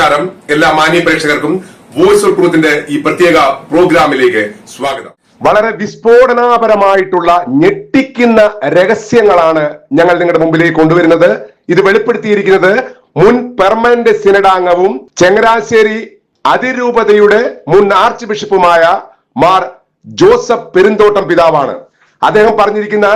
നമസ്കാരം. എല്ലാ മാന്യ പ്രേക്ഷകർക്കും വോയിസ് ഓഫ് ട്രൂത്തിന്റെ ഈ പ്രത്യേക പ്രോഗ്രാമിലേക്ക് സ്വാഗതം. വളരെ വിസ്ഫോടനാപരമായിട്ടുള്ള ഞെട്ടിക്കുന്ന രഹസ്യങ്ങളാണ് ഞങ്ങൾ നിങ്ങളുടെ മുമ്പിലേക്ക് കൊണ്ടുവരുന്നത്. ഇത് വെളിപ്പെടുത്തിയിരിക്കുന്നത് മുൻ പെർമനന്റ് സിനഡാംഗവും ചങ്ങനാശ്ശേരി അതിരൂപതയുടെ മുൻ ആർച്ച് ബിഷപ്പുമായ മാർ ജോസഫ് പെരുന്തോട്ടം പിതാവാണ്. അദ്ദേഹം പറഞ്ഞിരിക്കുന്ന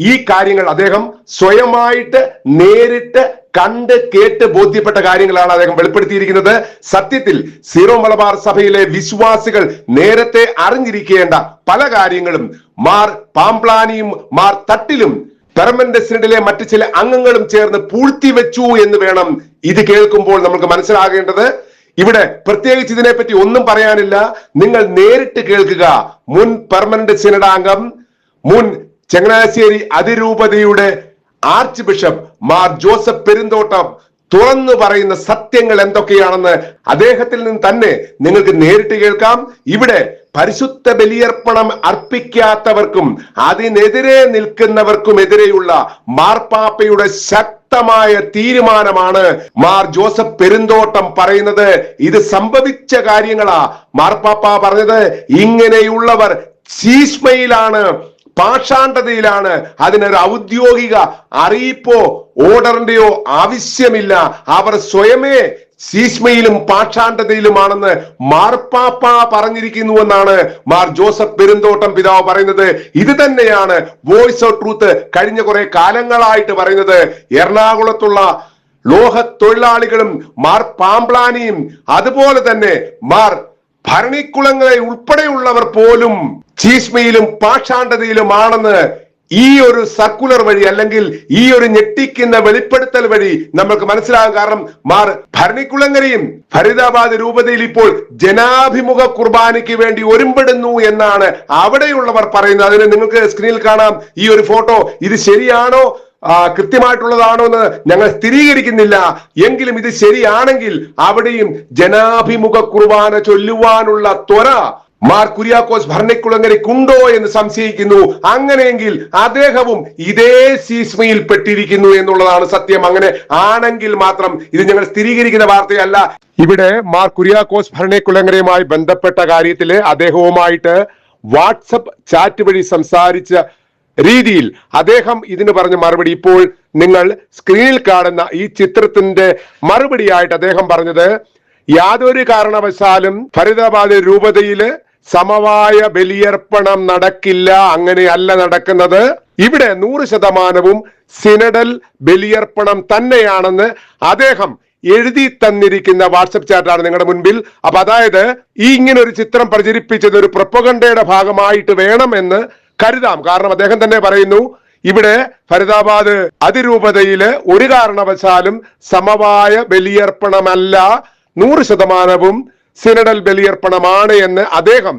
ഈ കാര്യങ്ങൾ അദ്ദേഹം സ്വയമായിട്ട് നേരിട്ട് കണ്ട് കേട്ട് ബോധ്യപ്പെട്ട കാര്യങ്ങളാണ് അദ്ദേഹം വെളിപ്പെടുത്തിയിരിക്കുന്നത്. സത്യത്തിൽ സീറോ മലബാർ സഭയിലെ വിശ്വാസികൾ നേരത്തെ അറിഞ്ഞിരിക്കേണ്ട പല കാര്യങ്ങളും മാർ പാംപ്ലാനിയും മാർ തട്ടിലും പെർമനന്റ് സിനഡിലെ മറ്റു ചില അംഗങ്ങളും ചേർന്ന് പൂഴ്ത്തിവെച്ചു എന്ന് വേണം ഇത് കേൾക്കുമ്പോൾ നമുക്ക് മനസ്സിലാകേണ്ടത്. ഇവിടെ പ്രത്യേകിച്ച് ഇതിനെപ്പറ്റി ഒന്നും പറയാനില്ല. നിങ്ങൾ നേരിട്ട് കേൾക്കുക. മുൻ പെർമനന്റ് സിനഡാംഗം, മുൻ ചങ്ങനാശ്ശേരി അതിരൂപതയുടെ arch bishop Mar Joseph Perumthottam തുറന്നു പറയുന്ന സത്യങ്ങൾ എന്തൊക്കെയാണെന്ന് അദ്ദേഹത്തിൽ നിന്ന് തന്നെ നിങ്ങൾക്ക് നേരിട്ട് കേൾക്കാം. ഇവിടെ പരിശുദ്ധ ബലിയർപ്പണം അർപ്പിക്കാത്തവർക്കും അതിനെതിരെ നിൽക്കുന്നവർക്കുമെതിരെയുള്ള മാർപ്പാപ്പയുടെ ശക്തമായ തീരുമാനമാണ് മാർ ജോസഫ് പെരുന്തോട്ടം പറയുന്നത്. ഇത് സംഭവിച്ച കാര്യങ്ങളാ. മാർപ്പാപ്പ പറഞ്ഞത് ഇങ്ങനെയുള്ളവർ ശീശ്മയിലാണ്, പാഷാണ്ഡതയിലാണ്. അതിനൊരു ഔദ്യോഗിക അറിയിപ്പോ ഓർഡറിന്റെയോ ആവശ്യമില്ല. അവർ സ്വയമേ ശീശ്മയിലും പാഷാണ്ഡതയിലുമാണെന്ന് മാർപ്പാപ്പ പറഞ്ഞിരിക്കുന്നുവെന്നാണ് മാർ ജോസഫ് പെരുന്തോട്ടം പിതാവ് പറയുന്നത്. ഇത് തന്നെയാണ് വോയിസ് ഓഫ് ട്രൂത്ത് കഴിഞ്ഞ കുറെ കാലങ്ങളായിട്ട് പറയുന്നത്. എറണാകുളത്തുള്ള ലോഹ തൊഴിലാളികളും മാർ പാംപ്ലാനിയും അതുപോലെ തന്നെ മാർ ഭരണിക്കുളങ്ങളെ ഉൾപ്പെടെയുള്ളവർ പോലും ശീശ്മയിലും പാഷാണ്ഡതയിലുമാണെന്ന് ഈ ഒരു സർക്കുലർ വഴി അല്ലെങ്കിൽ ഈ ഒരു ഞെട്ടിക്കുന്ന വെളിപ്പെടുത്തൽ വഴി നമുക്ക് മനസ്സിലാകും. കാരണം മാർ ഭരണിക്കുളങ്ങരയും ഫരീദാബാദ് രൂപതയിൽ ഇപ്പോൾ ജനാഭിമുഖ കുർബാനയ്ക്ക് വേണ്ടി ഒരുമ്പെടുന്നു എന്നാണ് അവിടെയുള്ളവർ പറയുന്നത്. അതിന് നിങ്ങൾക്ക് സ്ക്രീനിൽ കാണാം ഈ ഒരു ഫോട്ടോ. ഇത് ശരിയാണോ, കൃത്യമായിട്ടുള്ളതാണോ എന്ന് ഞങ്ങൾ സ്ഥിരീകരിക്കുന്നില്ല. എങ്കിലും ഇത് ശരിയാണെങ്കിൽ അവിടെയും ജനാഭിമുഖ കുർബാന ചൊല്ലുവാനുള്ള ത്വര മാർ കുര്യാക്കോസ് ഭരണിക്കുളങ്ങരയ്ക്കുണ്ടോ എന്ന് സംശയിക്കുന്നു. അങ്ങനെയെങ്കിൽ അദ്ദേഹവും ഇതേ ശീശ്മയിൽ പെട്ടിരിക്കുന്നു എന്നുള്ളതാണ് സത്യം. അങ്ങനെ ആണെങ്കിൽ മാത്രം, ഇത് ഞങ്ങൾ സ്ഥിരീകരിക്കുന്ന വാർത്തയല്ല. ഇവിടെ മാർ കുര്യാക്കോസ് ഭരണിക്കുളങ്ങരയുമായി ബന്ധപ്പെട്ട കാര്യത്തില് അദ്ദേഹവുമായിട്ട് വാട്സപ്പ് ചാറ്റ് വഴി സംസാരിച്ച രീതിയിൽ അദ്ദേഹം ഇതിന് പറഞ്ഞ മറുപടി ഇപ്പോൾ നിങ്ങൾ സ്ക്രീനിൽ കാണുന്ന ഈ ചിത്രത്തിന്റെ മറുപടിയായിട്ട് അദ്ദേഹം പറഞ്ഞത്, യാതൊരു കാരണവശാലും ഫരീദാബാദ് രൂപതയില് സമവായ ബലിയർപ്പണം നടക്കില്ല, അങ്ങനെയല്ല നടക്കുന്നത്. ഇവിടെ 100% സിനഡൽ ബലിയർപ്പണം തന്നെയാണെന്ന് അദ്ദേഹം എഴുതി തന്നിരിക്കുന്ന വാട്സപ്പ് ചാറ്റാണ് നിങ്ങളുടെ മുൻപിൽ. അപ്പൊ അതായത് ഈ ഇങ്ങനെ ഒരു ചിത്രം പ്രചരിപ്പിച്ചത് ഒരു പ്രൊപ്പഗണ്ടയുടെ ഭാഗമായിട്ട് വേണമെന്ന് കരുതാം. കാരണം അദ്ദേഹം തന്നെ പറയുന്നു, ഇവിടെ ഫരീദാബാദ് അതിരൂപതയില് ഒരു കാരണവശാലും സമവായ ബലിയർപ്പണമല്ല, 100% സിനഡൽ ബലിയർപ്പണമാണ് എന്ന് അദ്ദേഹം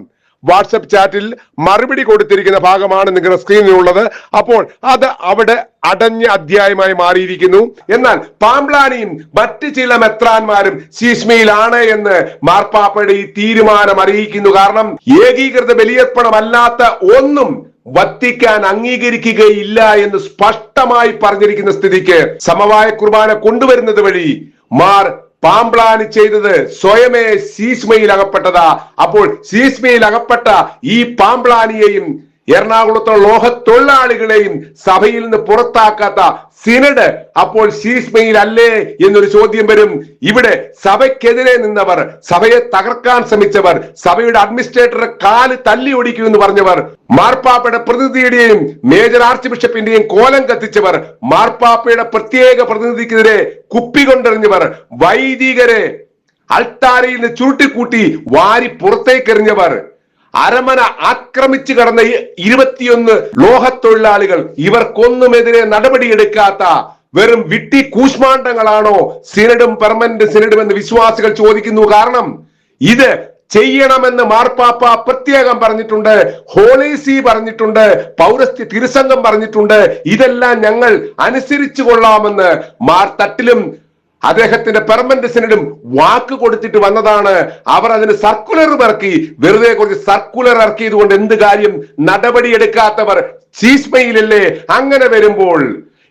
വാട്സപ്പ് ചാറ്റിൽ മറുപടി കൊടുത്തിരിക്കുന്ന ഭാഗമാണ് നിങ്ങളുടെ സ്ക്രീനിലുള്ളത്. അപ്പോൾ അത് അവിടെ അടഞ്ഞ അധ്യായമായി മാറിയിരിക്കുന്നു. എന്നാൽ പാംപ്ലാനിയും മറ്റ് ചില മെത്രാന്മാരും ശീശ്മയിലാണ് എന്ന് മാർപ്പാപ്പയുടെ ഈ തീരുമാനം അറിയിക്കുന്നു. കാരണം ഏകീകൃത ബലിയർപ്പണമല്ലാത്ത ഒന്നും വത്തിക്കാൻ അംഗീകരിക്കുകയില്ല എന്ന് സ്പഷ്ടമായി പറഞ്ഞിരിക്കുന്ന സ്ഥിതിക്ക് സമവായ കുർബാന കൊണ്ടുവരുന്നത് വഴി മാർ പാംപ്ലാനി ചെയ്തത് സ്വയമേ ശീശ്മയിൽ അകപ്പെട്ടതാ. അപ്പോൾ ശീശ്മയിൽ അകപ്പെട്ട ഈ പാംപ്ലാനിയെയും എറണാകുളത്തുള്ള ലോഹ തൊഴിലാളികളെയും സഭയിൽ നിന്ന് പുറത്താക്കാത്ത സിനഡ് അപ്പോൾ ശീശ്മയിൽ അല്ലേ എന്നൊരു ചോദ്യം വരും. ഇവിടെ സഭയ്ക്കെതിരെ നിന്നവർ, സഭയെ തകർക്കാൻ ശ്രമിച്ചവർ, സഭയുടെ അഡ്മിനിസ്ട്രേറ്ററെ കാല് തല്ലി ഒടിക്കുമെന്ന് പറഞ്ഞവർ, മാർപ്പാപ്പയുടെ പ്രതിനിധിയുടെയും മേജർ ആർച്ച് ബിഷപ്പിന്റെയും കോലം കത്തിച്ചവർ, മാർപ്പാപ്പയുടെ പ്രത്യേക പ്രതിനിധിക്കെതിരെ കുപ്പി കൊണ്ടെറിഞ്ഞവർ, വൈദികരെ അൾത്താരയിൽ നിന്ന് ചുരുട്ടിക്കൂട്ടി വാരി പുറത്തേക്കെറിഞ്ഞവർ, അരമന ആക്രമിച്ചു കടന്ന 21 ലോഹ തൊഴിലാളികൾ, ഇവർക്കൊന്നുമെതിരെ നടപടിയെടുക്കാത്ത വെറും വിട്ടി കൂശ്മാണ്ഡങ്ങളാണോ സിനഡും പെർമനന്റ് സിനഡും എന്ന് വിശ്വാസികൾ ചോദിക്കുന്നു. കാരണം ഇത് ചെയ്യണമെന്ന് മാർപ്പാപ്പ പ്രത്യേകം പറഞ്ഞിട്ടുണ്ട്, ഹോളി സീ പറഞ്ഞിട്ടുണ്ട്, പൗരസ്ത്യ തിരുസംഘം പറഞ്ഞിട്ടുണ്ട്. ഇതെല്ലാം ഞങ്ങൾ അനുസരിച്ചു കൊള്ളാമെന്ന് മാർ തട്ടിലും അദ്ദേഹത്തിന്റെ പെർമനന്റ് സിനഡും വാക്ക് കൊടുത്തിട്ട് വന്നതാണ്. അവർ അതിന് സർക്കുലർ ഇറക്കി. വെറുതെ കുറച്ച് സർക്കുലർ ഇറക്കിയത് കൊണ്ട് എന്ത് കാര്യം? നടപടിയെടുക്കാത്തവർ ശീശ്മയിലല്ലേ? അങ്ങനെ വരുമ്പോൾ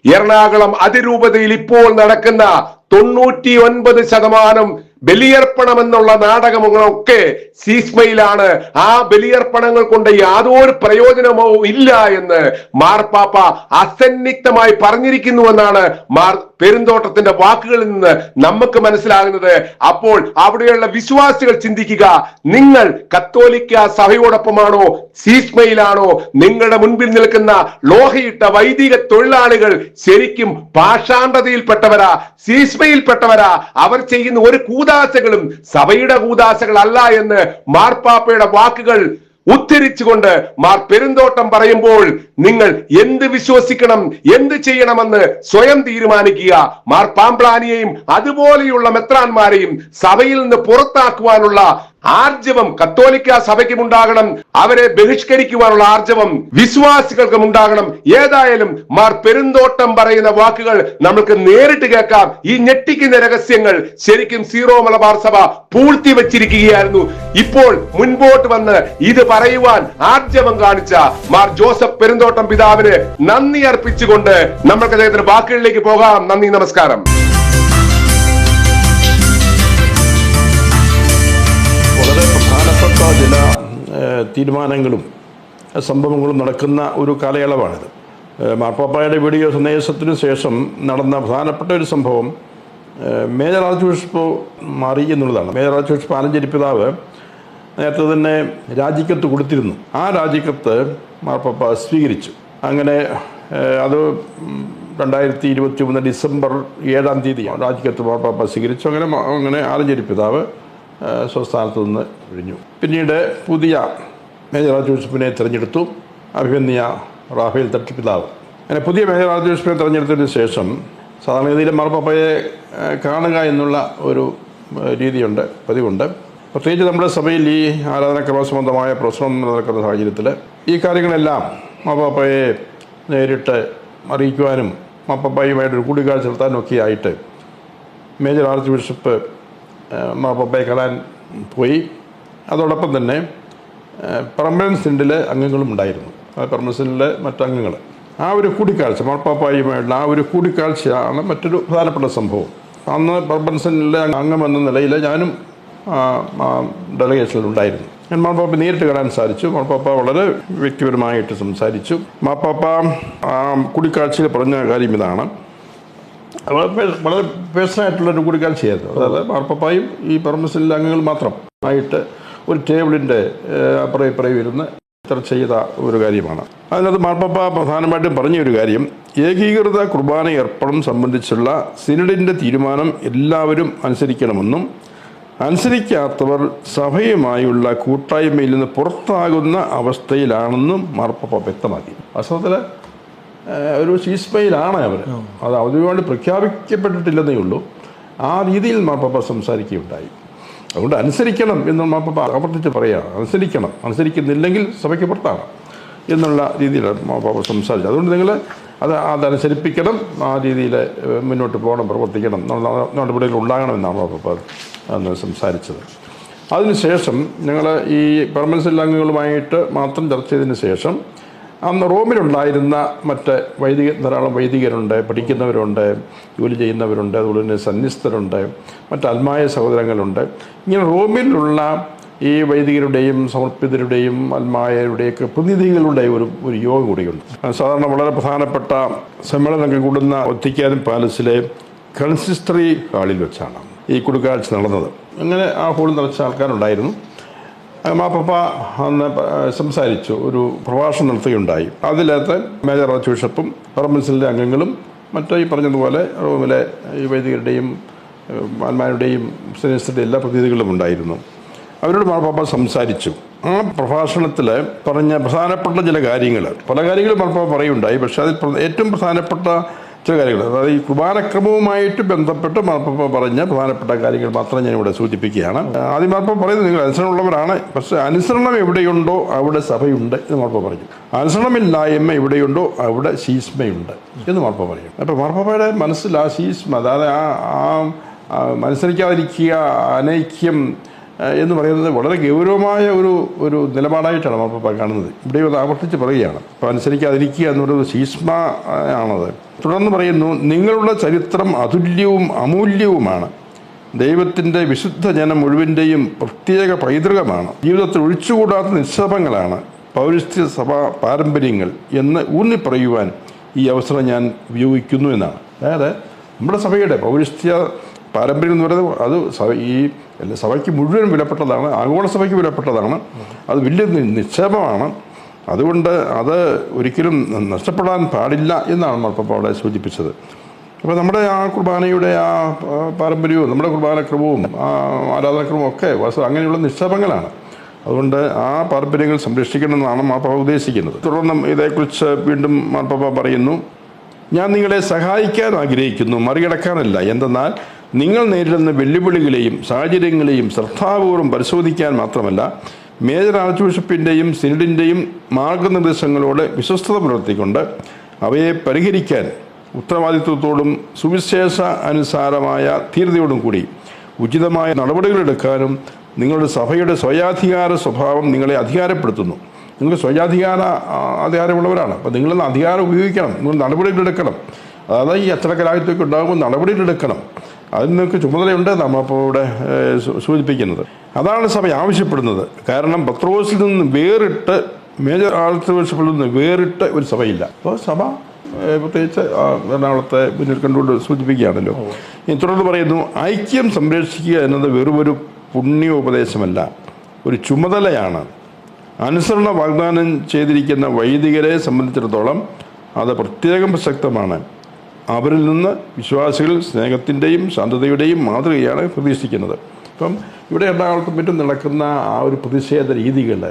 എറണാകുളം അതിരൂപതയിൽ ഇപ്പോൾ നടക്കുന്ന 99% ബലിയർപ്പണം എന്നുള്ള നാടകങ്ങളൊക്കെ സീസ്മയിലാണ്. ആ ബലിയർപ്പണങ്ങൾ കൊണ്ട് യാതൊരു പ്രയോജനമോ ഇല്ല എന്ന് മാർപ്പാപ്പ അസന്നിഗ്ധമായി പറഞ്ഞിരിക്കുന്നുവെന്നാണ് മാർ പെരുന്തോട്ടത്തിന്റെ വാക്കുകളിൽ നിന്ന് നമുക്ക് മനസ്സിലാകുന്നത്. അപ്പോൾ അവിടെയുള്ള വിശ്വാസികൾ ചിന്തിക്കുക, നിങ്ങൾ കത്തോലിക്ക സഭയോടൊപ്പമാണോ സീസ്മയിലാണോ? നിങ്ങളുടെ മുൻപിൽ നിൽക്കുന്ന ലോഹയിട്ട വൈദിക തൊഴിലാളികൾ ശരിക്കും പാഷാണ്ഡതയിൽപ്പെട്ടവരാ, സീസ്മയിൽപ്പെട്ടവരാ? അവർ ചെയ്യുന്ന ഒരു കൂദാശകളും സഭയുടെ കൂദാശകളല്ല എന്ന് മാർപ്പാപ്പയുടെ വാക്കുകൾ ഉദ്ധരിച്ചുകൊണ്ട് മാർ പെരുന്തോട്ടം പറയുമ്പോൾ നിങ്ങൾ എന്ത് വിശ്വസിക്കണം, എന്ത് ചെയ്യണമെന്ന് സ്വയം തീരുമാനിക്കുക. മാർ പാംപ്ലാനിയെയും അതുപോലെയുള്ള മെത്രാന്മാരെയും സഭയിൽ നിന്ന് പുറത്താക്കുവാനുള്ള ആർജവം കത്തോലിക്ക സഭയ്ക്കും ഉണ്ടാകണം. അവരെ ബഹിഷ്കരിക്കുവാനുള്ള ആർജവം വിശ്വാസികൾക്കും ഉണ്ടാകണം. ഏതായാലും മാർ പെരുന്തോട്ടം പറയുന്ന വാക്കുകൾ നമുക്ക് നേരിട്ട് കേൾക്കാം. ഈ ഞെട്ടിക്കുന്ന രഹസ്യങ്ങൾ ശരിക്കും സീറോ മലബാർ സഭ പൂഴ്ത്തി വെച്ചിരിക്കുകയായിരുന്നു. ഇപ്പോൾ മുൻപോട്ട് വന്ന് ഇത് പറയുവാൻ ആർജവം കാണിച്ച മാർ ജോസഫ് പെരുന്തോട്ടം പിതാവിന് നന്ദി അർപ്പിച്ചുകൊണ്ട് നമുക്ക് അദ്ദേഹത്തിന്റെ വാക്കുകളിലേക്ക് പോകാം. നന്ദി, നമസ്കാരം. വളരെ പ്രധാനപ്പെട്ട ചില തീരുമാനങ്ങളും സംഭവങ്ങളും നടക്കുന്ന ഒരു കാലയളവാണിത്. മാർപ്പാപ്പായുടെ വീഡിയോ സന്ദേശത്തിനു ശേഷം നടന്ന പ്രധാനപ്പെട്ട ഒരു സംഭവം മേജർ ആർച്ച് ബിഷപ്പ് മാറി എന്നുള്ളതാണ്. മേജർ ആർച്ച് ബിഷപ്പ് ആലഞ്ചേരി പിതാവ് നേരത്തെ തന്നെ രാജിക്കത്ത് കൊടുത്തിരുന്നു. ആ രാജിക്കത്ത് മാർപ്പാപ്പ സ്വീകരിച്ചു. അങ്ങനെ അത് 2021 ഡിസംബർ 7-ാം തീയതി രാജിക്കത്ത് മാർപ്പാപ്പ സ്വീകരിച്ചു. അങ്ങനെ ആലഞ്ചേരി പിതാവ് സ്വസ്ഥാനത്ത് നിന്ന് ഒഴിഞ്ഞു. പിന്നീട് പുതിയ മേജർ ആർച്ച് ബിഷപ്പിനെ തിരഞ്ഞെടുത്തു, അഭിമന്യ റാഫേൽ തട്ടി പിതാവ്. അങ്ങനെ പുതിയ മേജർ ആർച്ച് ബിഷപ്പിനെ തിരഞ്ഞെടുത്തതിന് ശേഷം സാധാരണഗതിയിൽ മാർപ്പാപ്പയെ കാണുക എന്നുള്ള ഒരു രീതിയുണ്ട്, പതിവുണ്ട്. പ്രത്യേകിച്ച് നമ്മുടെ സഭയിൽ ഈ ആരാധനാക്രമ സംബന്ധമായ പ്രശ്നം നിലനിൽക്കുന്ന സാഹചര്യത്തിൽ ഈ കാര്യങ്ങളെല്ലാം മാർപ്പാപ്പയെ നേരിട്ട് അറിയിക്കുവാനും മാർപ്പാപ്പയുമായിട്ടൊരു കൂടിക്കാഴ്ച നടത്താനും ഒക്കെ ആയിട്ട് മേജർ ആർച്ച് ബിഷപ്പ് മാർപ്പാപ്പയെ കാണാൻ പോയി. അതോടൊപ്പം തന്നെ പെർമനൻറ്റ് സിൻഡിലെ അംഗങ്ങളും ഉണ്ടായിരുന്നു. പെർമനൻറ്റ് സിൻഡിലെ മറ്റംഗങ്ങൾ. ആ ഒരു കൂടിക്കാഴ്ച മാർപ്പാപ്പയുമായിട്ടുള്ള ആ ഒരു കൂടിക്കാഴ്ചയാണ് മറ്റൊരു പ്രധാനപ്പെട്ട സംഭവം. അന്ന് പെർമനൻറ്റ് സിൻഡിലെ അംഗം എന്ന നിലയിൽ ഞാനും ഡെലഗേഷനിൽ ഉണ്ടായിരുന്നു. ഞാൻ മാർപ്പാപ്പ നേരിട്ട് കാണാൻ സാധിച്ചു. മാർപ്പാപ്പ വളരെ വ്യക്തിപരമായിട്ട് സംസാരിച്ചു. മാർപ്പാപ്പ ആ കൂടിക്കാഴ്ചയിൽ പറഞ്ഞ കാര്യം ഇതാണ്. വളരെ പേഴ്സണലായിട്ടുള്ളൊരു കൂടിക്കാഴ്ചയായിരുന്നു. അതായത് മാർപ്പാപ്പായും ഈ പെർമനൻറ്റ് അംഗങ്ങൾ മാത്രം ആയിട്ട് ഒരു ടേബിളിൻ്റെ അപ്പുറം ഇരുന്ന് ചർച്ച ചെയ്ത ഒരു കാര്യമാണ്. അതിനകത്ത് മാർപ്പാപ്പ പ്രധാനമായിട്ടും പറഞ്ഞ ഒരു കാര്യം, ഏകീകൃത കുർബാന അർപ്പണം സംബന്ധിച്ചുള്ള സിനഡിൻ്റെ തീരുമാനം എല്ലാവരും അനുസരിക്കണമെന്നും അനുസരിക്കാത്തവർ സഭയുമായുള്ള കൂട്ടായ്മയിൽ നിന്ന് പുറത്താകുന്ന അവസ്ഥയിലാണെന്നും മാർപ്പാപ്പ വ്യക്തമാക്കി. വാസ്തവത്തിൽ ഒരു സീസ്മയിലാണ് അവർ. അത് ഔദ്യോഗികമായിട്ട് പ്രഖ്യാപിക്കപ്പെട്ടിട്ടില്ലെന്നേ ഉള്ളൂ. ആ രീതിയിൽ മാർപ്പാപ്പ സംസാരിക്കുകയുണ്ടായി. അതുകൊണ്ട് അനുസരിക്കണം എന്ന് മാർപ്പാപ്പ ആവർത്തിച്ച് പറയുക. അനുസരിക്കുന്നില്ലെങ്കിൽ സഭയ്ക്ക് പുറത്താണ് എന്നുള്ള രീതിയിലാണ് മാർപ്പാപ്പ സംസാരിച്ചത്. അതുകൊണ്ട് നിങ്ങൾ അതനുസരിപ്പിക്കണം, ആ രീതിയിൽ മുന്നോട്ട് പോകണം, പ്രവർത്തിക്കണം, നടപടികൾ ഉണ്ടാകണമെന്നാണ് മാർപ്പാപ്പ അന്ന് സംസാരിച്ചത്. അതിനുശേഷം ഞങ്ങൾ ഈ പെർമനൻറ്റ് അംഗങ്ങളുമായിട്ട് മാത്രം ചർച്ച ചെയ്തതിന് ശേഷം അന്ന് റോമിലുണ്ടായിരുന്ന മറ്റ് ധാരാളം വൈദികരുണ്ട്, പഠിക്കുന്നവരുണ്ട്, ജോലി ചെയ്യുന്നവരുണ്ട്, അതുപോലെ തന്നെ സന്യസ്തരുണ്ട്, മറ്റ് അൽമായ സഹോദരങ്ങളുണ്ട്. ഇങ്ങനെ റോമിലുള്ള ഈ വൈദികരുടെയും സമർപ്പിതരുടെയും അൽമായരുടെയൊക്കെ പ്രതിനിധികളുടെ ഒരു യോഗം കൂടിയുണ്ട്. സാധാരണ വളരെ പ്രധാനപ്പെട്ട സമ്മേളനങ്ങൾ കൂടുന്ന വത്തിക്കാൻ പാലസിലെ കൺസിസ്റ്ററി ഹാളിൽ വെച്ചാണ് ഈ കൂടിക്കാഴ്ച നടന്നത്. അങ്ങനെ ആ ഹോളിൽ നിറച്ച ആൾക്കാരുണ്ടായിരുന്നു. മാർപ്പാപ്പ അന്ന് സംസാരിച്ചു, ഒരു പ്രഭാഷണം നടത്തുകയുണ്ടായി. അതിനകത്ത് മേജർ ആർച്ച് ബിഷപ്പും പെർമനൻറ്റ് അംഗങ്ങളും മറ്റേ ഈ പറഞ്ഞതുപോലെ റോമിലെ ഈ വൈദികരുടെയും ആത്മാരുടെയും സന്യസ്തരുടെ എല്ലാ പ്രതിനിധികളും ഉണ്ടായിരുന്നു. അവരോട് മാർപ്പാപ്പ സംസാരിച്ചു. ആ പ്രഭാഷണത്തിൽ പറഞ്ഞ പ്രധാനപ്പെട്ട ചില കാര്യങ്ങൾ, പല കാര്യങ്ങളും മാർപ്പാപ്പ പറയുണ്ടായി. പക്ഷേ അതിൽ ഏറ്റവും പ്രധാനപ്പെട്ട ചില കാര്യങ്ങൾ, അതായത് ഈ കുർബാനക്രമവുമായിട്ട് ബന്ധപ്പെട്ട് മാർപ്പാപ്പ പറഞ്ഞ പ്രധാനപ്പെട്ട കാര്യങ്ങൾ മാത്രം ഞാനിവിടെ സൂചിപ്പിക്കുകയാണ്. ആദ്യം മാർപ്പാപ്പ പറയുന്നത്, നിങ്ങൾ അനുസരണമുള്ളവരാണ്, പക്ഷേ അനുസരണം എവിടെയുണ്ടോ അവിടെ സഭയുണ്ട് എന്ന് മാർപ്പാപ്പ പറഞ്ഞു. അനുസരണമില്ലായ്മ എവിടെയുണ്ടോ അവിടെ ശീസ്മയുണ്ട് എന്ന് മാർപ്പാപ്പ പറയും. അപ്പോൾ മാർപ്പാപ്പയുടെ മനസ്സിൽ ആ ശീസ്മ, അതായത് അനുസരിക്കാതിരിക്കുക, അനൈക്യം എന്ന് പറയുന്നത് വളരെ ഗൗരവമായ ഒരു നിലപാടായിട്ടാണ് മാർപ്പാപ്പ കാണുന്നത്. ഇവിടെ അത് ആവർത്തിച്ച് പറയുകയാണ്. അപ്പോൾ അനുസരിക്കാതിരിക്കുക എന്നൊരു ശീസ്മ ആണത്. തുടർന്ന് പറയുന്നു, നിങ്ങളുടെ ചരിത്രം അതുല്യവും അമൂല്യവുമാണ്. ദൈവത്തിൻ്റെ വിശുദ്ധ ജനം മുഴുവൻ്റെയും പ്രത്യേക പൈതൃകമാണ്. ജീവിതത്തിൽ ഒഴിച്ചുകൂടാത്ത നിക്ഷേപങ്ങളാണ് പൗരസ്ത്യ സഭാ പാരമ്പര്യങ്ങൾ എന്ന് ഊന്നിപ്പറയുവാൻ ഈ അവസരം ഞാൻ ഉപയോഗിക്കുന്നു എന്നാണ്. അതായത് നമ്മുടെ സഭയുടെ പൗരസ്ത്യ പാരമ്പര്യം എന്ന് പറയുന്നത് അത് ഈ സഭയ്ക്ക് മുഴുവൻ വിലപ്പെട്ടതാണ്, ആഗോള സഭയ്ക്ക് വിലപ്പെട്ടതാണ്, അത് വലിയ നിക്ഷേപമാണ്. അതുകൊണ്ട് അത് ഒരിക്കലും നഷ്ടപ്പെടാൻ പാടില്ല എന്നാണ് മാർപ്പാപ്പ അവിടെ സൂചിപ്പിച്ചത്. അപ്പോൾ നമ്മുടെ ആ കുർബാനയുടെ ആ പാരമ്പര്യവും നമ്മുടെ കുർബാനക്രമവും ആ ആരാധനക്രമവും ഒക്കെ അങ്ങനെയുള്ള നിക്ഷേപങ്ങളാണ്. അതുകൊണ്ട് ആ പാരമ്പര്യങ്ങൾ സംരക്ഷിക്കണമെന്നാണ് മാർപ്പാപ്പ ഉദ്ദേശിക്കുന്നത്. തുടർന്ന് ഇതേക്കുറിച്ച് വീണ്ടും മാർപ്പാപ്പ പറയുന്നു, ഞാൻ നിങ്ങളെ സഹായിക്കാൻ ആഗ്രഹിക്കുന്നു, മറികടക്കാനല്ല. എന്തെന്നാൽ നിങ്ങൾ നേരിടുന്ന വെല്ലുവിളികളെയും സാഹചര്യങ്ങളെയും ശ്രദ്ധാപൂർവ്വം പരിശോധിക്കാൻ മാത്രമല്ല, മേജർ ആർച്ച് ബിഷപ്പിൻ്റെയും സിനഡിൻ്റെയും മാർഗനിർദ്ദേശങ്ങളോട് വിശ്വസ്തത പുലർത്തിക്കൊണ്ട് അവയെ പരിഹരിക്കാൻ ഉത്തരവാദിത്വത്തോടും സുവിശേഷ അനുസാരമായ ധീരതയോടും കൂടി ഉചിതമായ നടപടികളെടുക്കാനും നിങ്ങളുടെ സഭയുടെ സ്വയാധികാര സ്വഭാവം നിങ്ങളെ അധികാരപ്പെടുത്തുന്നു. നിങ്ങൾ അധികാരമുള്ളവരാണ്. അപ്പോൾ നിങ്ങളൊന്ന് അധികാരം ഉപയോഗിക്കണം, നിങ്ങൾ നടപടികളെടുക്കണം. അതായത് ഈ അച്ചടക്കരാഹിത്യമൊക്കെ ഉണ്ടാകുമ്പോൾ നടപടികളെടുക്കണം. അതിന് നിങ്ങൾക്ക് ചുമതലയുണ്ട് നമ്മളിപ്പോൾ ഇവിടെ സൂചിപ്പിക്കുന്നത്. അതാണ് സഭ ആവശ്യപ്പെടുന്നത്. കാരണം പത്രോസിൽ നിന്ന് വേറിട്ട്, മേജർ ആർച്ച് ബിഷപ്പിൽ നിന്ന് വേറിട്ട് ഒരു സഭയില്ല. അപ്പോൾ സഭ പ്രത്യേകിച്ച് എറണാകുളത്തെ മുന്നിൽ കണ്ടുകൊണ്ട് സൂചിപ്പിക്കുകയാണല്ലോ. തുടർന്ന് പറയുന്നു, ഐക്യം സംരക്ഷിക്കുക എന്നത് വെറുമൊരു പുണ്യോപദേശമല്ല, ഒരു ചുമതലയാണ്. അനുസരണ വാഗ്ദാനം ചെയ്തിരിക്കുന്ന വൈദികരെ സംബന്ധിച്ചിടത്തോളം അത് പ്രത്യേകം പ്രസക്തമാണ്. അവരിൽ നിന്ന് വിശ്വാസികൾ സ്നേഹത്തിൻ്റെയും ശാന്തതയുടെയും മാതൃകയാണ് പ്രതീക്ഷിക്കുന്നത്. ഇപ്പം ഇവിടെ എറണാകുളത്തും മറ്റും നടക്കുന്ന ആ ഒരു പ്രതിഷേധ രീതികൾ,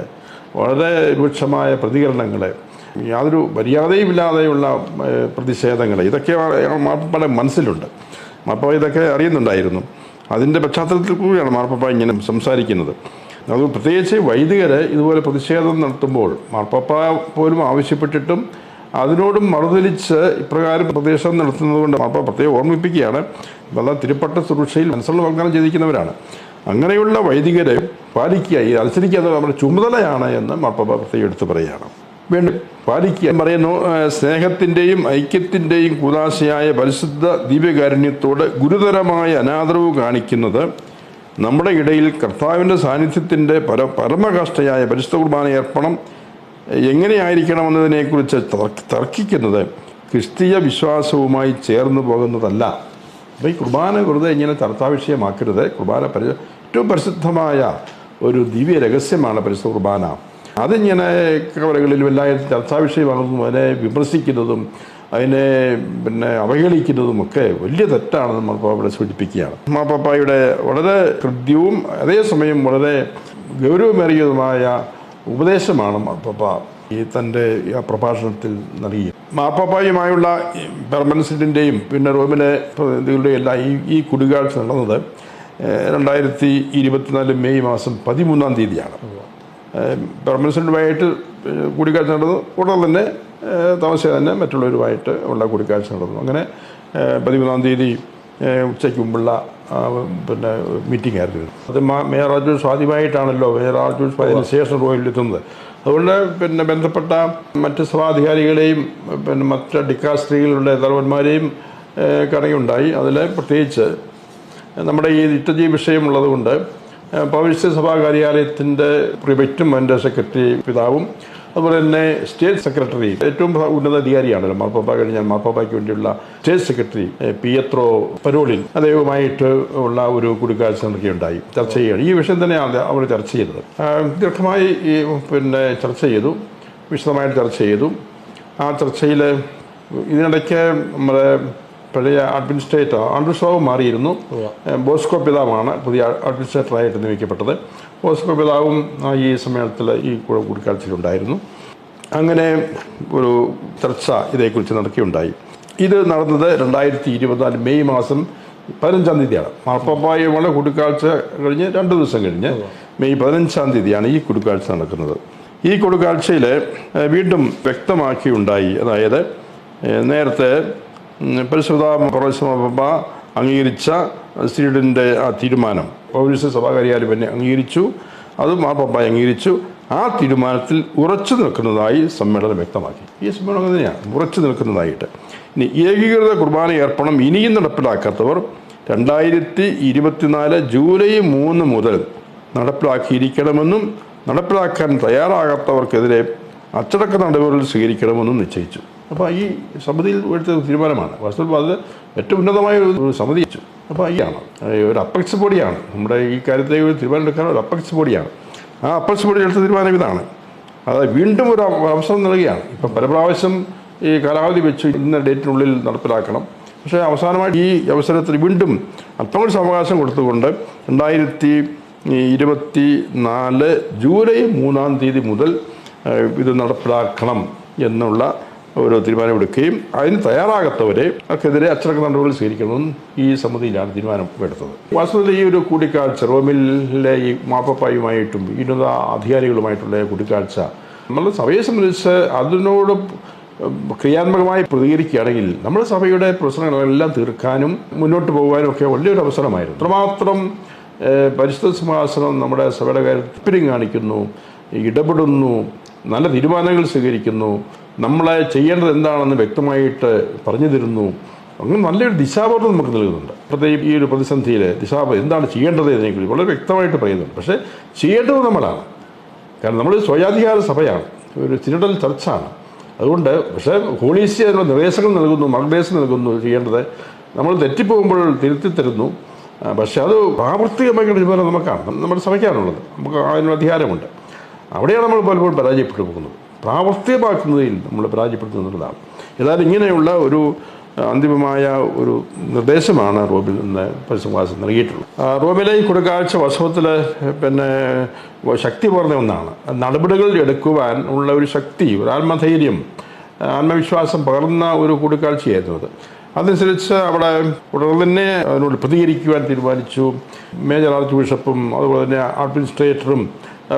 വളരെ രൂക്ഷമായ പ്രതികരണങ്ങൾ, യാതൊരു മര്യാദയുമില്ലാതെയുള്ള പ്രതിഷേധങ്ങൾ, ഇതൊക്കെ മാർപ്പാപ്പയുടെ മനസ്സിലുണ്ട്. മാർപ്പാപ്പ ഇതൊക്കെ അറിയുന്നുണ്ടായിരുന്നു. അതിൻ്റെ പശ്ചാത്തലത്തിൽ കൂടിയാണ് മാർപ്പാപ്പ ഇങ്ങനെ സംസാരിക്കുന്നത്. അത് പ്രത്യേകിച്ച് വൈദികർ ഇതുപോലെ പ്രതിഷേധം നടത്തുമ്പോൾ മാർപ്പാപ്പ പോലും ആവശ്യപ്പെട്ടിട്ടും അതിനോടും മറുതലിച്ച് ഇപ്രകാരം പ്രതിഷേധം നടത്തുന്നത് കൊണ്ട് മാർപ്പാപ്പ പ്രത്യേകം ഓർമ്മിപ്പിക്കുകയാണ്, വല്ല തിരുപ്പട്ട സുരക്ഷയിൽ മനസ്സുള്ള വാഗ്ദാനം ചെയ്തിരിക്കുന്നവരാണ്. അങ്ങനെയുള്ള വൈദികരെ പാലിക്കുക, ഈ അനുസരിക്കുക എന്നത് നമ്മുടെ ചുമതലയാണ് എന്ന് മാർപ്പാപ്പ പ്രത്യേകം എടുത്തു പറയുകയാണ്. വീണ്ടും പാലിക്കുക പറയുന്നു, സ്നേഹത്തിൻ്റെയും ഐക്യത്തിൻ്റെയും കൂദാശയായ പരിശുദ്ധ ദിവ്യകാരുണ്യത്തോട് ഗുരുതരമായ അനാദരവ് കാണിക്കുന്നത് നമ്മുടെ ഇടയിൽ കർത്താവിൻ്റെ സാന്നിധ്യത്തിൻ്റെ പരമകാഷ്ഠയായ പരിശുദ്ധ കുർബാന അർപ്പണം എങ്ങനെയായിരിക്കണമെന്നതിനെക്കുറിച്ച് തർക്കിക്കുന്നത് ക്രിസ്തീയ വിശ്വാസവുമായി ചേർന്ന് പോകുന്നതല്ല. അപ്പോൾ ഈ കുർബാന വെറുതെ ഇങ്ങനെ ചർച്ചാവിഷയമാക്കരുത്. കുർബാന ഏറ്റവും പരിശുദ്ധമായ ഒരു ദിവ്യ രഹസ്യമാണ് പരിശുദ്ധ കുർബാന. അതിങ്ങനെ കവലകളിലും എല്ലായിടത്തും ചർച്ചാവിഷയമാകുന്നതും അതിനെ വിമർശിക്കുന്നതും അതിനെ അവഹേളിക്കുന്നതുമൊക്കെ വലിയ തെറ്റാണെന്ന് മാർപ്പാപ്പ ഇവിടെ സൂചിപ്പിക്കുകയാണ്. മാർപ്പാപ്പയുടെ വളരെ ഹൃദ്യവും അതേസമയം വളരെ ഗൗരവമേറിയതുമായ ഉപദേശമാണ് മാർപ്പാപ്പ ഈ തൻ്റെ പ്രഭാഷണത്തിൽ നൽകി. മാർപ്പാപ്പയുമായുള്ള പെർമനൻസിൻ്റെയും പിന്നെ റോമിലെ പ്രതിനിധികളുടെയും എല്ലാം ഈ കൂടിക്കാഴ്ച നടന്നത് 2024 മെയ് മാസം 13-ാം തീയതിയാണ്. പെർമനൻസിൻ്റുമായിട്ട് കൂടിക്കാഴ്ച നടന്നു. ഉടനെ തന്നെ താമസിയാതെ തന്നെ മറ്റുള്ളവരുമായിട്ട് ഉള്ള കൂടിക്കാഴ്ച നടന്നു. അങ്ങനെ 13-ാം തീയതി ഉച്ചയ്ക്ക് മുമ്പുള്ള മീറ്റിംഗ് ആയിരുന്നു. അത് മേയർ ആർച്ച് ബിഷപ്പ് ആദ്യമായിട്ടാണല്ലോ മേയർ ആർച്ച് ബിഷപ്പ് അതിന് ശേഷം റോയിലെത്തുന്നത്. അതുകൊണ്ട് ബന്ധപ്പെട്ട മറ്റ് സഭാധികാരികളെയും മറ്റ് ഡിക്കാസ്ട്രികളിലുള്ള തലവന്മാരെയും കടയുണ്ടായി. അതിൽ പ്രത്യേകിച്ച് നമ്മുടെ ഈ ലിറ്റർജി വിഷയമുള്ളത് കൊണ്ട് പൗരസ്ത്യ സഭാ കാര്യാലയത്തിൻ്റെ പ്രിഫെക്റ്റും അതിൻ്റെ സെക്രട്ടറി പിതാവും അതുപോലെ തന്നെ സ്റ്റേറ്റ് സെക്രട്ടറി ഏറ്റവും ഉന്നത അധികാരിയാണല്ലോ മാർപ്പാപ്പ കഴിഞ്ഞാൽ മാർപ്പാപ്പയ്ക്ക് വേണ്ടിയുള്ള സ്റ്റേറ്റ് സെക്രട്ടറി പിയത്രോ പരോളിൻ അദ്ദേഹവുമായിട്ട് ഉള്ള ഒരു കൂടിക്കാഴ്ച നടക്കുകയുണ്ടായി. ചർച്ച ചെയ്യുകയാണ്. ഈ വിഷയം തന്നെയാണ് അവർ ചർച്ച ചെയ്തത്. ദീർഘമായി ചർച്ച ചെയ്തു, വിശദമായിട്ട് ചർച്ച ചെയ്തു. ആ ചർച്ചയിൽ ഇതിനിടയ്ക്ക് നമ്മുടെ പഴയ അഡ്മിനിസ്ട്രേറ്റർ ആൻഡ്രൂസാവ് മാറിയിരുന്നു. ബോസ്കോ പിതാവാണ് പുതിയ അഡ്മിനിസ്ട്രേറ്ററായിട്ട് നിയമിക്കപ്പെട്ടത്. ബോസ്കോ പിതാവും ഈ സമ്മേളനത്തിൽ ഈ കൂടിക്കാഴ്ചയിലുണ്ടായിരുന്നു. അങ്ങനെ ഒരു ചർച്ച ഇതേക്കുറിച്ച് നടക്കുകയുണ്ടായി. ഇത് നടന്നത് 2024 മെയ് മാസം 15-ാം തീയതിയാണ്. മാർപ്പാപ്പയുമുള്ള കൂടിക്കാഴ്ച കഴിഞ്ഞ് 2 ദിവസം കഴിഞ്ഞ് മെയ് 15-ാം തീയതിയാണ് ഈ കൂടിക്കാഴ്ച നടക്കുന്നത്. ഈ കൂടിക്കാഴ്ചയിൽ വീണ്ടും വ്യക്തമാക്കിയുണ്ടായി. അതായത് നേരത്തെ പരിശുദ്ധ മാർപ്പാപ്പ അംഗീകരിച്ച സിനഡിൻ്റെ ആ തീരുമാനം പൗരസ്ത്യ സഭാ കാര്യാലയം തന്നെ അംഗീകരിച്ചു. അത് മാർപ്പാപ്പ അംഗീകരിച്ചു. ആ തീരുമാനത്തിൽ ഉറച്ചു നിൽക്കുന്നതായി സമ്മേളനം വ്യക്തമാക്കി. ഈ സമ്മേളനം തന്നെയാണ് ഉറച്ചു നിൽക്കുന്നതായിട്ട്. ഇനി ഏകീകൃത കുർബാന അർപ്പണം ഇനിയും നടപ്പിലാക്കാത്തവർ 2024 ജൂലൈ 3 മുതൽ നടപ്പിലാക്കിയിരിക്കണമെന്നും നടപ്പിലാക്കാൻ തയ്യാറാകാത്തവർക്കെതിരെ അച്ചടക്ക നടപടികൾ സ്വീകരിക്കണമെന്നും നിശ്ചയിച്ചു. അപ്പോൾ ഈ സമിതിയിൽ എടുത്ത തീരുമാനമാണ്. വാസ്തവത്തിൽ അത് ഏറ്റവും ഉന്നതമായ ഒരു സമിതി. അപ്പോൾ ഈ ആണ് ഒരു അപ്പക്സ് ബോഡിയാണ് നമ്മുടെ ഈ കാര്യത്തെ ഒരു തീരുമാനം എടുക്കാൻ ഒരു അപ്പക്സ് ബോഡിയാണ്. ആ അപ്പക്സ് ബോഡി എടുത്ത തീരുമാനം ഇതാണ്. അത് വീണ്ടും ഒരു അവസരം നൽകുകയാണ്. ഇപ്പം പല പ്രാവശ്യം ഈ കാലാവധി വെച്ച് ഇന്ന ഡേറ്റിനുള്ളിൽ നടപ്പിലാക്കണം. പക്ഷേ അവസാനമായി ഈ അവസരത്തിൽ വീണ്ടും അല്പം കൂടി അവകാശം കൊടുത്തുകൊണ്ട് 2024 ജൂലൈ 3 മുതൽ ഇത് നടപ്പിലാക്കണം എന്നുള്ള ഒരു തീരുമാനമെടുക്കുകയും അതിന് തയ്യാറാകാത്തവരെക്കെതിരെ അച്ചടക്ക നടപടികൾ സ്വീകരിക്കണമെന്നും ഈ സമിതിയിലാണ് തീരുമാനം എടുത്തത്. വാസ്തവത്തിൽ ഈ ഒരു കൂടിക്കാഴ്ച റോമിലെ ഈ മാപ്പപ്പായുമായിട്ടും ഉന്നത അധികാരികളുമായിട്ടുള്ള കൂടിക്കാഴ്ച നമ്മൾ സഭയെ സംബന്ധിച്ച് അതിനോട് ക്രിയാത്മകമായി പ്രതികരിക്കുകയാണെങ്കിൽ നമ്മുടെ സഭയുടെ പ്രശ്നങ്ങളെല്ലാം തീർക്കാനും മുന്നോട്ട് പോകാനും ഒക്കെ വലിയൊരു അവസരമായിരുന്നു. അത്രമാത്രം പരിശുദ്ധ സിംഹാസനം നമ്മുടെ സഭയുടെ കാര്യത്തിൽ താല്പര്യം കാണിക്കുന്നു, ഇടപെടുന്നു, നല്ല തീരുമാനങ്ങൾ സ്വീകരിക്കുന്നു, നമ്മളെ ചെയ്യേണ്ടത് എന്താണെന്ന് വ്യക്തമായിട്ട് പറഞ്ഞു തരുന്നു. അങ്ങനെ നല്ലൊരു ദിശാബോധം നമുക്ക് നൽകുന്നുണ്ട്. പ്രത്യേകിച്ച് ഈ ഒരു പ്രതിസന്ധിയിൽ എന്താണ് ചെയ്യേണ്ടത് എന്നതിനെക്കുറിച്ച് വളരെ വ്യക്തമായിട്ട് പറയുന്നുണ്ട്. പക്ഷേ ചെയ്യേണ്ടത് നമ്മളാണ്. കാരണം നമ്മൾ സ്വയാധികാര സഭയാണ്, ഒരു സിനഡൽ ചർച്ചാണ്. അതുകൊണ്ട് പക്ഷേ ഹോളീസി അതിനുള്ള നിർദ്ദേശങ്ങൾ നൽകുന്നു, മാർഗ്ഗനിർദ്ദേശം നൽകുന്നു. ചെയ്യേണ്ടത് നമ്മൾ തെറ്റിപ്പോകുമ്പോൾ തിരുത്തി തരുന്നു. പക്ഷെ അത് പ്രാവർത്തികമായിട്ടുള്ള തീരുമാനം നമുക്കാണ്, നമ്മുടെ സഭയ്ക്കാണുള്ളത്. നമുക്ക് അതിനുള്ള അധികാരമുണ്ട്. അവിടെയാണ് നമ്മൾ പലപ്പോഴും പരാജയപ്പെട്ടു പോകുന്നത്. പ്രാവർത്തികമാക്കുന്നതിൽ നമ്മൾ പരാജയപ്പെടുത്തുന്നതാണ്. ഏതായാലും ഇങ്ങനെയുള്ള ഒരു അന്തിമമായ ഒരു നിർദ്ദേശമാണ് റോമിൽ നിന്ന് പരിസംവാസം നൽകിയിട്ടുള്ളത്. റോമിലെ ഈ കൂടിക്കാഴ്ച വാസ്തവത്തിൽ ശക്തി പറഞ്ഞ ഒന്നാണ്. നടപടികൾ എടുക്കുവാൻ ഉള്ള ഒരു ശക്തി, ഒരു ആത്മധൈര്യം, ആത്മവിശ്വാസം പകർന്ന ഒരു കൂടിക്കാഴ്ചയായിരുന്നു അത്. അതനുസരിച്ച് അവിടെ ഉടനെ തന്നെ അതിനോട് പ്രതികരിക്കുവാൻ തീരുമാനിച്ചു. മേജർ ആർച്ച് ബിഷപ്പും അതുപോലെ തന്നെ അഡ്മിനിസ്ട്രേറ്ററും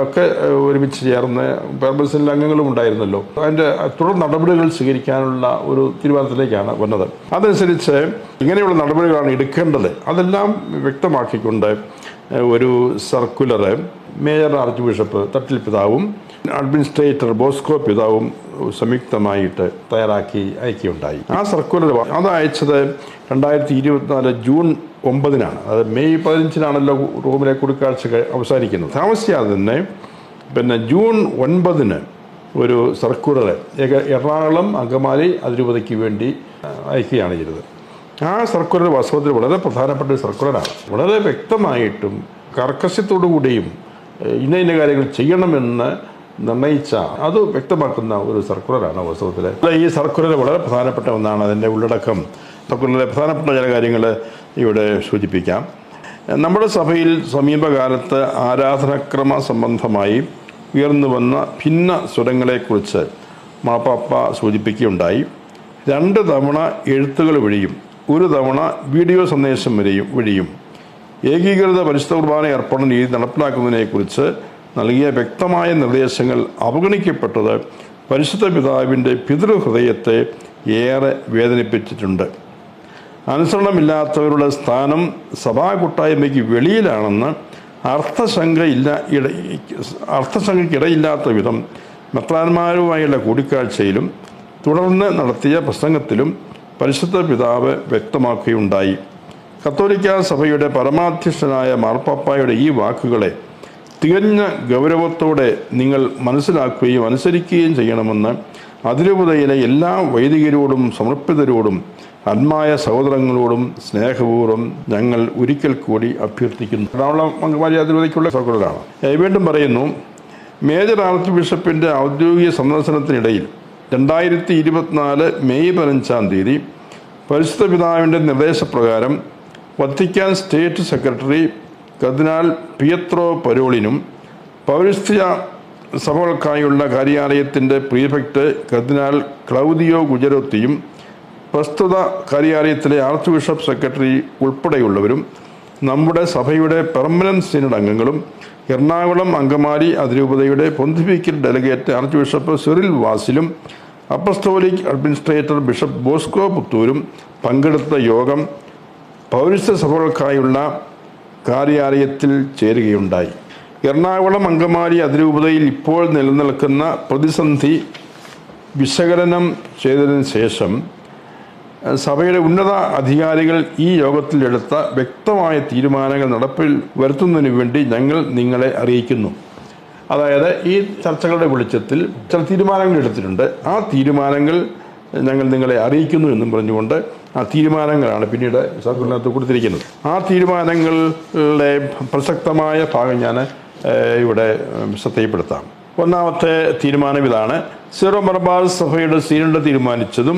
ഒക്കെ ഒരുമിച്ച് ചേർന്ന് പെർമനൻസിൽ അംഗങ്ങളും ഉണ്ടായിരുന്നല്ലോ. അതിൻ്റെ തുടർ നടപടികൾ സ്വീകരിക്കാനുള്ള ഒരു തീരുമാനത്തിലേക്കാണ് വന്നത്. അതനുസരിച്ച് ഇങ്ങനെയുള്ള നടപടികളാണ് എടുക്കേണ്ടത്. അതെല്ലാം വ്യക്തമാക്കിക്കൊണ്ട് ഒരു സർക്കുലർ മേജർ ആർച്ച് ബിഷപ്പ് തട്ടിൽ പിതാവും അഡ്മിനിസ്ട്രേറ്റർ ബോസ്കോ പിതാവും സംയുക്തമായിട്ട് തയ്യാറാക്കി അയക്കുകയുണ്ടായി. ആ സർക്കുലർ അത് അയച്ചത് 2024 ജൂൺ 9 അത് മെയ് 15 റോമിലെ കൂടിക്കാഴ്ച അവസാനിക്കുന്നത്. താമസിയാതെ തന്നെ ജൂൺ 9 ഒരു സർക്കുലർ എറണാകുളം അങ്കമാലി അതിരൂപതയ്ക്ക് വേണ്ടി അയക്കുകയാണ് ചെയ്തത്. ആ സർക്കുലർ വാസ്തവത്തിൽ വളരെ പ്രധാനപ്പെട്ട ഒരു സർക്കുലറാണ്. വളരെ വ്യക്തമായിട്ടും കർക്കശത്തോടു കൂടിയും ഇന്ന കാര്യങ്ങൾ ചെയ്യണമെന്ന് നിർണയിച്ച അത് വ്യക്തമാക്കുന്ന ഒരു സർക്കുലറാണ് വാസ്തവത്തിൽ. ഈ സർക്കുലർ വളരെ പ്രധാനപ്പെട്ട ഒന്നാണ്. അതിൻ്റെ ഉള്ളടക്കം സർക്കുലറിലെ പ്രധാനപ്പെട്ട ചില കാര്യങ്ങൾ ഇവിടെ സൂചിപ്പിക്കാം. നമ്മുടെ സഭയിൽ സമീപകാലത്ത് ആരാധനാക്രമ സംബന്ധമായി ഉയർന്നു വന്ന ഭിന്ന സ്വരങ്ങളെക്കുറിച്ച് മാർപ്പാപ്പ സൂചിപ്പിക്കുകയുണ്ടായി. 2 തവണ എഴുത്തുകൾ വഴിയും 1 തവണ വീഡിയോ സന്ദേശം വഴിയും ഏകീകൃത പരിശുദ്ധ കുർബാന അർപ്പണ രീതി നടപ്പിലാക്കുന്നതിനെക്കുറിച്ച് നൽകിയ വ്യക്തമായ നിർദ്ദേശങ്ങൾ അവഗണിക്കപ്പെട്ടത് പരിശുദ്ധ പിതാവിൻ്റെ പിതൃഹൃദയത്തെ ഏറെ വേദനിപ്പിച്ചിട്ടുണ്ട്. അനുസരണമില്ലാത്തവരുടെ സ്ഥാനം സഭാ കൂട്ടായ്മയ്ക്ക് വെളിയിലാണെന്ന് അർത്ഥശങ്കയ്ക്കിടയില്ലാത്ത വിധം മെത്രാന്മാരുമായുള്ള കൂടിക്കാഴ്ചയിലും തുടർന്ന് നടത്തിയ പ്രസംഗത്തിലും പരിശുദ്ധ പിതാവ് വ്യക്തമാക്കുകയുണ്ടായി. കത്തോലിക്ക സഭയുടെ പരമാധ്യക്ഷനായ മാർപ്പാപ്പായുടെ ഈ വാക്കുകളെ തികഞ്ഞ ഗൗരവത്തോടെ നിങ്ങൾ മനസ്സിലാക്കുകയും അനുസരിക്കുകയും ചെയ്യണമെന്ന് അതിരൂപതയിലെ എല്ലാ വൈദികരോടും സമർപ്പിതരോടും ആത്മായ സഹോദരങ്ങളോടും സ്നേഹപൂർവ്വം ഞങ്ങൾ ഒരിക്കൽ കൂടി അഭ്യർത്ഥിക്കുന്നു. എറണാകുളം അങ്കമാലി അതിരൂപതയ്ക്കുള്ള സർക്കുലറാണ്. വീണ്ടും പറയുന്നു, മേജർ ആർച്ച് ബിഷപ്പിൻ്റെ ഔദ്യോഗിക സന്ദർശനത്തിനിടയിൽ 2024 മെയ് 15 പരിശുദ്ധ പിതാവിൻ്റെ നിർദ്ദേശപ്രകാരം Vatican state secretary cardinal Pietro പരോളിനും പൗരസ്ത്യ സഭകൾക്കായുള്ള കാര്യാലയത്തിൻ്റെ പ്രീഫെക്ട് കർദിനാൾ ക്ലൗദിയോ ഗുജറോത്തിയും പ്രസ്തുത കാര്യാലയത്തിലെ ആർച്ച് ബിഷപ്പ് സെക്രട്ടറി ഉൾപ്പെടെയുള്ളവരും നമ്മുടെ സഭയുടെ പെർമനന്റ് സിനഡ് അംഗങ്ങളും എറണാകുളം അങ്കമാലി അതിരൂപതയുടെ pontifical delegate archbishop Cyril വാസിലും അപ്പസ്തോലിക് അഡ്മിനിസ്ട്രേറ്റർ ബിഷപ്പ് ബോസ്കോ പുത്തൂരും പങ്കെടുത്ത യോഗം പൗരസ്ത്യ സഭകൾക്കായുള്ള കാര്യാലയത്തിൽ ചേരുകയുണ്ടായി. എറണാകുളം അങ്കമാലി അതിരൂപതയിൽ ഇപ്പോൾ നിലനിൽക്കുന്ന പ്രതിസന്ധി വിശകലനം ചെയ്തതിനു ശേഷം സഭയുടെ ഉന്നത അധികാരികൾ ഈ യോഗത്തിൽ എടുത്ത വ്യക്തമായ തീരുമാനങ്ങൾ നടപ്പിൽ വരുത്തുന്നതിന് വേണ്ടി ഞങ്ങൾ നിങ്ങളെ അറിയിക്കുന്നു. അതായത് ഈ ചർച്ചകളുടെ വെളിച്ചത്തിൽ ചില തീരുമാനങ്ങൾ എടുത്തിട്ടുണ്ട്. ആ തീരുമാനങ്ങൾ ഞങ്ങൾ നിങ്ങളെ അറിയിക്കുന്നു എന്നും പറഞ്ഞുകൊണ്ട് ആ തീരുമാനങ്ങളാണ് പിന്നീട് സർക്കുലറിനകത്ത് കൊടുത്തിരിക്കുന്നത്. ആ തീരുമാനങ്ങളുടെ പ്രസക്തമായ ഭാഗം ഞാൻ ഇവിടെ ശ്രദ്ധയിൽപ്പെടുത്താം. ഒന്നാമത്തെ തീരുമാനം ഇതാണ്: സീറോ മലബാർ സഭയുടെ സീനഡ് തീരുമാനിച്ചതും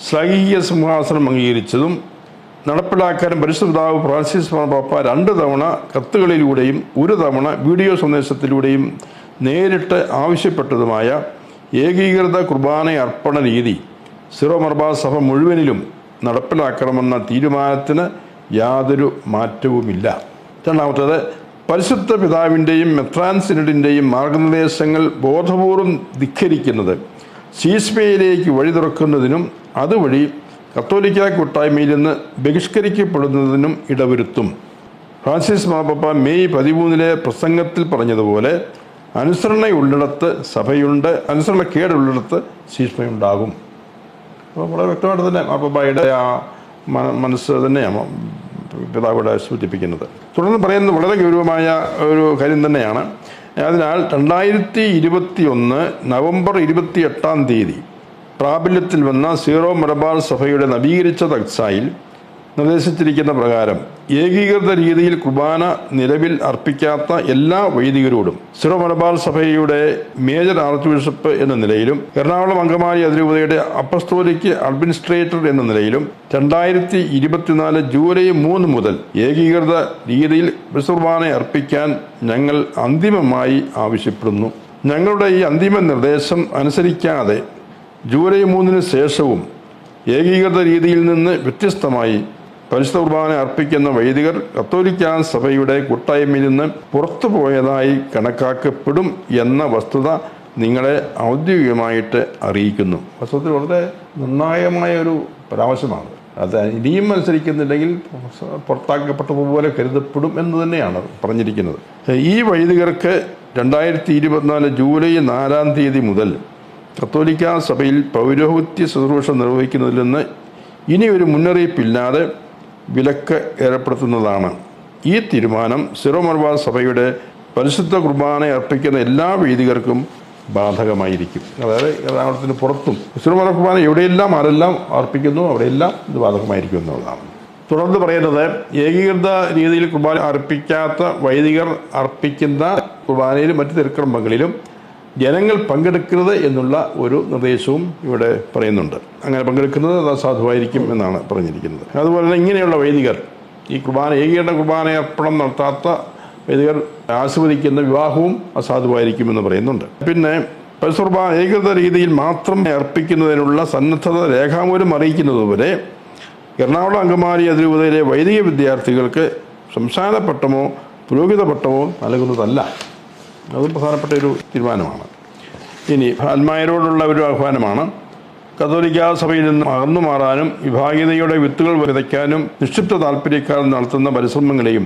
ശ്ലൈഹിക സിംഹാസനം അംഗീകരിച്ചതും നടപ്പിലാക്കാൻ പരിശുദ്ധ പിതാവ് ഫ്രാൻസിസ് മാർപ്പാപ്പ 2 തവണ കത്തുകളിലൂടെയും 1 തവണ വീഡിയോ സന്ദേശത്തിലൂടെയും നേരിട്ട് ആവശ്യപ്പെട്ടതുമായ ഏകീകൃത കുർബാന അർപ്പണ രീതി സീറോ മലബാർ സഭ മുഴുവനിലും നടപ്പിലാക്കണമെന്ന തീരുമാനത്തിന് യാതൊരു മാറ്റവുമില്ല. രണ്ടാമത്തേത്, പരിശുദ്ധ പിതാവിൻ്റെയും മെത്രാൻ സിനഡിൻ്റെയും മാർഗനിർദ്ദേശങ്ങൾ ബോധപൂർവം ധിക്കരിക്കുന്നത് ശീസ്മയിലേക്ക് വഴി തുറക്കുന്നതിനും അതുവഴി കത്തോലിക്ക കൂട്ടായ്മയിൽ നിന്ന് ബഹിഷ്കരിക്കപ്പെടുന്നതിനും ഇടവരുത്തും. ഫ്രാൻസിസ് മാർപ്പാപ്പ മെയ് 13 പ്രസംഗത്തിൽ പറഞ്ഞതുപോലെ അനുസരണയുള്ളിടത്ത് സഭയുണ്ട്, അനുസരണക്കേടുള്ളിടത്ത് ശീസ്മയുണ്ടാകും. അപ്പോൾ വളരെ വ്യക്തമായിട്ട് തന്നെ മാർപ്പാപ്പയുടെ ആ മനസ്സ് തന്നെയാണ് പിതാവിടെ സൂചിപ്പിക്കുന്നത്. തുടർന്ന് പറയുന്നത് വളരെ ഗൗരവമായ ഒരു കാര്യം തന്നെയാണ്. അതിനാൽ 2021 നവംബർ 28 പ്രാബല്യത്തിൽ വന്ന സീറോ മലബാർ സഭയുടെ നവീകരിച്ച തക്സായിൽ നിർദ്ദേശിച്ചിരിക്കുന്ന പ്രകാരം ഏകീകൃത രീതിയിൽ കുർബാന നിലവിൽ അർപ്പിക്കാത്ത എല്ലാ വൈദികരോടും സീറോ മലബാർ സഭയുടെ മേജർ ആർച്ച് ബിഷപ്പ് എന്ന നിലയിലും എറണാകുളം അങ്കമാലി അതിരൂപതയുടെ അപ്പസ്തോലിക് അഡ്മിനിസ്ട്രേറ്റർ എന്ന നിലയിലും 2024 ജൂലൈ 3 മുതൽ ഏകീകൃത രീതിയിൽ കുർബാന അർപ്പിക്കാൻ ഞങ്ങൾ അന്തിമമായി ആവശ്യപ്പെടുന്നു. ഞങ്ങളുടെ ഈ അന്തിമ നിർദ്ദേശം അനുസരിക്കാതെ ജൂലൈ 3 ശേഷവും ഏകീകൃത രീതിയിൽ നിന്ന് വ്യത്യസ്തമായി പരിശുദ്ധ കുർബാന അർപ്പിക്കുന്ന വൈദികർ കത്തോലിക്ക സഭയുടെ കൂട്ടായ്മയിൽ നിന്ന് പുറത്തുപോയതായി കണക്കാക്കപ്പെടും എന്ന വസ്തുത നിങ്ങളെ ഔദ്യോഗികമായിട്ട് അറിയിക്കുന്നു. വാസ്തവത്തിൽ വളരെ നിർണായകമായ ഒരു പരാമർശമാണ്. അത് ഇനിയും മത്സരിക്കുന്നില്ലെങ്കിൽ പുറത്താക്കപ്പെട്ടതുപോലെ കരുതപ്പെടും എന്ന് തന്നെയാണ് പറഞ്ഞിരിക്കുന്നത്. ഈ വൈദികർക്ക് 2024 ജൂലൈ 4 മുതൽ കത്തോലിക്ക സഭയിൽ പൗരോഹിത്യ ശുശ്രൂഷ നിർവഹിക്കുന്നതിൽ നിന്ന് ഇനി ഒരു മുന്നറിയിപ്പില്ലാതെ വിലക്ക് ഏർപ്പെടുത്തുന്നതാണ്. ഈ തീരുമാനം സീറോ മലബാർ സഭയുടെ പരിശുദ്ധ കുർബാന അർപ്പിക്കുന്ന എല്ലാ വൈദികർക്കും ബാധകമായിരിക്കും. അതായത് എറണാകുളത്തിന് പുറത്തും സീറോ മലബാർ കുർബാന എവിടെയെല്ലാം ആരെല്ലാം അർപ്പിക്കുന്നു അവിടെയെല്ലാം ഇത് ബാധകമായിരിക്കും എന്നുള്ളതാണ്. തുടർന്ന് പറയുന്നത്, ഏകീകൃത രീതിയിൽ കുർബാന അർപ്പിക്കാത്ത വൈദികർ അർപ്പിക്കുന്ന കുർബാനയിലും മറ്റ് തിരുക്കർമ്മങ്ങളിലും ജനങ്ങൾ പങ്കെടുക്കരുത് എന്നുള്ള ഒരു നിർദ്ദേശവും ഇവിടെ പറയുന്നുണ്ട്. അങ്ങനെ പങ്കെടുക്കുന്നത് അത് അസാധുവായിരിക്കും എന്നാണ് പറഞ്ഞിരിക്കുന്നത്. അതുപോലെ തന്നെ ഇങ്ങനെയുള്ള വൈദികർ, ഈ കുർബാന ഏകീകൃത കുർബാന അർപ്പണം നടത്താത്ത വൈദികർ ആസ്വദിക്കുന്ന വിവാഹവും അസാധുവായിരിക്കുമെന്ന് പറയുന്നുണ്ട്. പിന്നെ പരിശുദ്ധ കുർബാന ഏകീകൃത രീതിയിൽ മാത്രം അർപ്പിക്കുന്നതിനുള്ള സന്നദ്ധത രേഖാമൂലം അറിയിക്കുന്നതുവരെ എറണാകുളം അങ്കമാലി അതിരൂപതയിലെ വൈദിക വിദ്യാർത്ഥികൾക്ക് സംസ്ഥാന പട്ടമോ പുരോഹിത പട്ടമോ നൽകുന്നതല്ല. അതും പ്രധാനപ്പെട്ട ഒരു തീരുമാനമാണ്. ഇനി ആത്മായരോടുള്ള ഒരു ആഹ്വാനമാണ്. കത്തോലിക്ക സഭയിൽ നിന്ന് അകന്നു മാറാനും വിഭാഗീയതയുടെ വിത്തുകൾ വിതയ്ക്കാനും നിക്ഷിപ്ത താല്പര്യക്കാർ നടത്തുന്ന പരിശ്രമങ്ങളെയും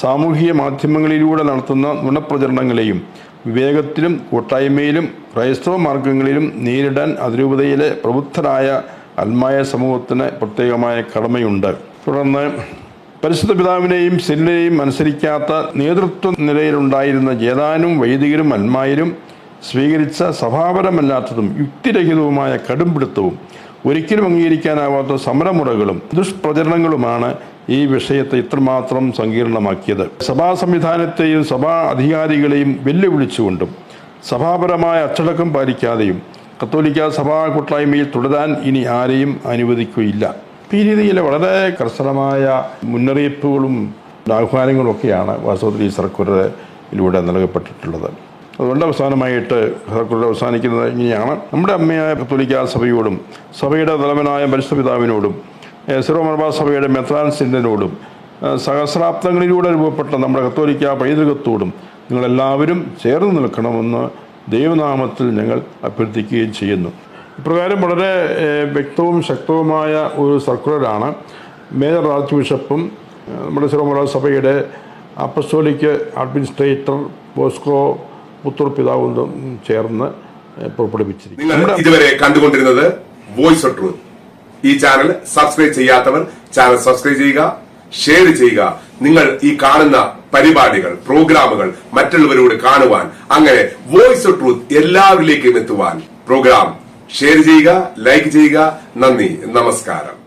സാമൂഹിക മാധ്യമങ്ങളിലൂടെ നടത്തുന്ന നുണപ്രചരണങ്ങളെയും വിവേകത്തിലും കൂട്ടായ്മയിലും ക്രൈസ്തവ മാർഗങ്ങളിലും നേരിടാൻ അതിരൂപതയിലെ പ്രബുദ്ധരായ ആത്മായ സമൂഹത്തിന് പ്രത്യേകമായ കടമയുണ്ട്. തുടർന്ന് പരിശുദ്ധ പിതാവിനെയും സിനഡിനെയും അനുസരിക്കാത്ത നേതൃത്വ നിലയിലുണ്ടായിരുന്ന ഏതാനും വൈദികരും അൽമായരും സ്വീകരിച്ച സഭാപരമല്ലാത്തതും യുക്തിരഹിതവുമായ കടുംപിടുത്തവും ഒരിക്കലും അംഗീകരിക്കാനാവാത്ത സമരമുറകളും ദുഷ്പ്രചരണങ്ങളുമാണ് ഈ വിഷയത്തെ ഇത്രമാത്രം സങ്കീർണമാക്കിയത്. സഭാ സംവിധാനത്തെയും സഭാ അധികാരികളെയും വെല്ലുവിളിച്ചുകൊണ്ടും സഭാപരമായ അച്ചടക്കം പാലിക്കാതെയും കത്തോലിക്ക സഭാ കൂട്ടായ്മയിൽ തുടരാൻ ഇനി ആരെയും അനുവദിക്കുകയില്ല. ഈ രീതിയിൽ വളരെ കർശനമായ മുന്നറിയിപ്പുകളും ആഹ്വാനങ്ങളും ഒക്കെയാണ് വാസ്തവത്തിൽ ഈ സർക്കുലറിലൂടെ നൽകപ്പെട്ടിട്ടുള്ളത്. അതുകൊണ്ട് അവസാനമായിട്ട് സർക്കുലർ അവസാനിക്കുന്നത് ഇങ്ങനെയാണ്: നമ്മുടെ അമ്മയായ കത്തോലിക്ക സഭയോടും സഭയുടെ തലവനായ പരിശുദ്ധ പിതാവിനോടും സീറോ മലബാർ സഭയുടെ മെത്രാൻ സിനഡിനോടും സഹസ്രാബ്ദങ്ങളിലൂടെ രൂപപ്പെട്ട നമ്മുടെ കത്തോലിക്ക പൈതൃകത്തോടും നിങ്ങളെല്ലാവരും ചേർന്ന് നിൽക്കണമെന്ന് ദൈവനാമത്തിൽ ഞങ്ങൾ അഭ്യർത്ഥിക്കുകയും ചെയ്യുന്നു. ഇപ്രകാരം വളരെ വ്യക്തവും ശക്തവുമായ ഒരു സർക്കുലറാണ് മേജർ ആർച്ച് ബിഷപ്പും നമ്മുടെ സീറോ മലബാർ സഭയുടെ അപ്പസ്തോലിക് അഡ്മിനിസ്ട്രേറ്റർ ബോസ്കോ പുത്തൂർ പിതാവും ചേർന്ന് പുറപ്പെടുവിച്ചിരിക്കുന്നത്. നിങ്ങൾ ഇതുവരെ കണ്ടുകൊണ്ടിരുന്നത് വോയിസ് ഓഫ് ട്രൂത്ത്. ഈ ചാനൽ സബ്സ്ക്രൈബ് ചെയ്യാത്തവർ ചാനൽ സബ്സ്ക്രൈബ് ചെയ്യുക, ഷെയർ ചെയ്യുക. നിങ്ങൾ ഈ കാണുന്ന പരിപാടികൾ, പ്രോഗ്രാമുകൾ മറ്റുള്ളവരോട് കാണുവാൻ, അങ്ങനെ വോയിസ് ഓഫ് ട്രൂത്ത് എല്ലാവരിലേക്കും എത്തുവാൻ പ്രോഗ്രാം ഷെയർ ചെയ്യുക, ലൈക്ക് ചെയ്യുക. നന്ദി, നമസ്കാരം.